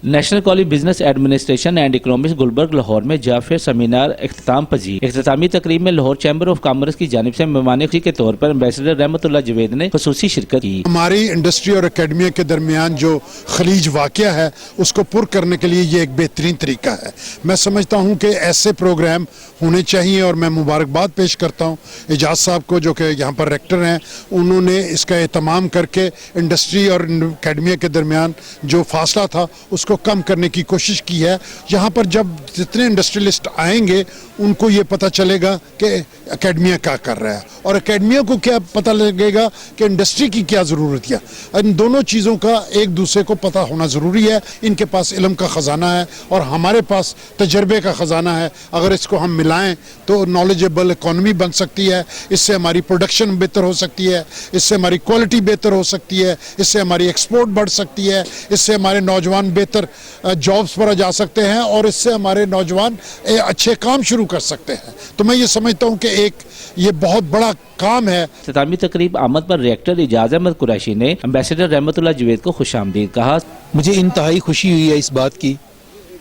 National college business administration and economics Gulberg Lahore میں job fair seminar اختتام پذیر۔ اختتامی تقریب میں لاہور چیمبر آف کامرس کی جانب سے مہمان خصوصی کے طور پر امبیسڈر رحمت اللہ جوید نے خصوصی شرکت کی۔ ہماری انڈسٹری اور اکیڈمیا کے درمیان جو خلیج واقع ہے اس کو پر کرنے کے لیے یہ ایک بہترین طریقہ ہے۔ میں سمجھتا ہوں کہ ایسے پروگرام ہونے چاہیے اور میں مبارکباد پیش کرتا ہوں اعجاز صاحب کو جو کہ یہاں پر ریکٹر ہیں، انہوں نے اس کا اہتمام کر کے انڈسٹری اور اکیڈمیا کے درمیان جو فاصلہ تھا اس کو کم کرنے کی کوشش کی ہے۔ یہاں پر جب جتنے انڈسٹریلسٹ آئیں گے ان کو یہ پتہ چلے گا کہ اکیڈمیا کیا کر رہا ہے اور اکیڈمیا کو کیا پتہ لگے گا کہ انڈسٹری کی کیا ضرورت ہے۔ ان دونوں چیزوں کا ایک دوسرے کو پتہ ہونا ضروری ہے۔ ان کے پاس علم کا خزانہ ہے اور ہمارے پاس تجربے کا خزانہ ہے۔ اگر اس کو ہم ملائیں تو نالجیبل اکانومی بن سکتی ہے۔ اس سے ہماری پروڈکشن بہتر ہو سکتی ہے، اس سے ہماری کوالٹی بہتر ہو سکتی ہے، اس سے ہماری ایکسپورٹ بڑھ سکتی ہے، اس سے ہمارے نوجوان بہتر جابز پر جا سکتے ہیں اور اس سے ہمارے نوجوان اچھے کام شروع کر سکتے ہیں۔ تو میں یہ سمجھتا ہوں کہ یہ بہت بڑا کام ہے۔ اختتامی تقریب آمد پر ریکٹر اعجاز احمد قریشی نے امبیسڈر رحمت اللہ جوید کو خوش آمدید کہا۔ مجھے انتہائی خوشی ہوئی ہے اس بات کی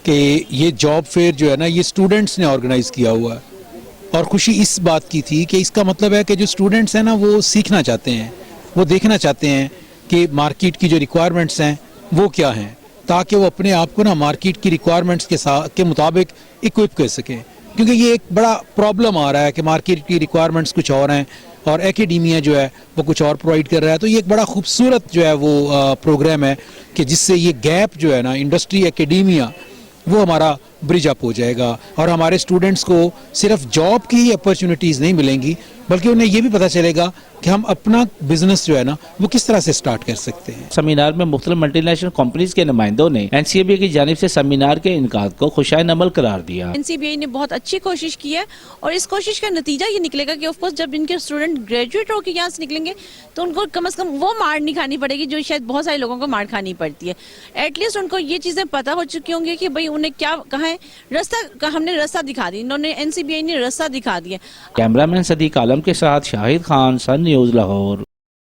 کہ یہ جاب فیئر جو ہے نا یہ سٹوڈنٹس نے آرگنائز کیا ہوا ہے، اور خوشی اس بات کی تھی کہ اس کا مطلب ہے کہ جو سٹوڈنٹس ہیں نا وہ سیکھنا چاہتے ہیں، وہ دیکھنا چاہتے ہیں کہ مارکیٹ کی جو ریکوائرمنٹس ہیں وہ کیا ہیں، تاکہ وہ اپنے آپ کو نا مارکیٹ کی ریکوائرمنٹس کے مطابق اکوپ کر سکیں۔ کیونکہ یہ ایک بڑا پرابلم آ رہا ہے کہ مارکیٹ کی ریکوائرمنٹس کچھ اور ہیں اور ایکیڈیمیا جو ہے وہ کچھ اور پرووائڈ کر رہا ہے۔ تو یہ ایک بڑا خوبصورت جو ہے وہ پروگرام ہے کہ جس سے یہ گیپ جو ہے نا انڈسٹری ایکیڈیمیا وہ ہمارا برج اپ ہو جائے گا اور ہمارے اسٹوڈنٹس کو صرف جاب کی ہی اپرچونیٹیز نہیں ملیں گی بلکہ انہیں یہ بھی پتہ چلے گا کہ ہم اپنا بزنس جو ہے نا وہ کس طرح سے سٹارٹ کر سکتے ہیں۔ سیمینار میں مختلف ملٹی نیشنل کمپنیز کے نمائندوں نے NCBI کی جانب سے سیمینار کے انعقاد کو خوشائن عمل قرار دیا۔ NCBI نے بہت اچھی کوشش کی ہے اور اس کوشش کا نتیجہ یہ نکلے گا کہ آف کورس جب ان کے اسٹوڈنٹ گریجویٹ ہو کے یہاں سے نکلیں گے تو ان کو کم از کم وہ مار نہیں کھانی پڑے گی جو شاید بہت سارے لوگوں کو مار کھانی پڑتی ہے۔ ایٹ لیسٹ ان کو یہ چیزیں پتہ ہو چکی ہوں گی کہ بھئی انہیں کیا کہاں ہے راستہ، ہم نے راستہ دکھا دی، انہوں نے NCBI نے راستہ دکھا دیا۔ کیمرہ مین صدیق عالم کے ساتھ شاہد خان، سن نیوز لاہور۔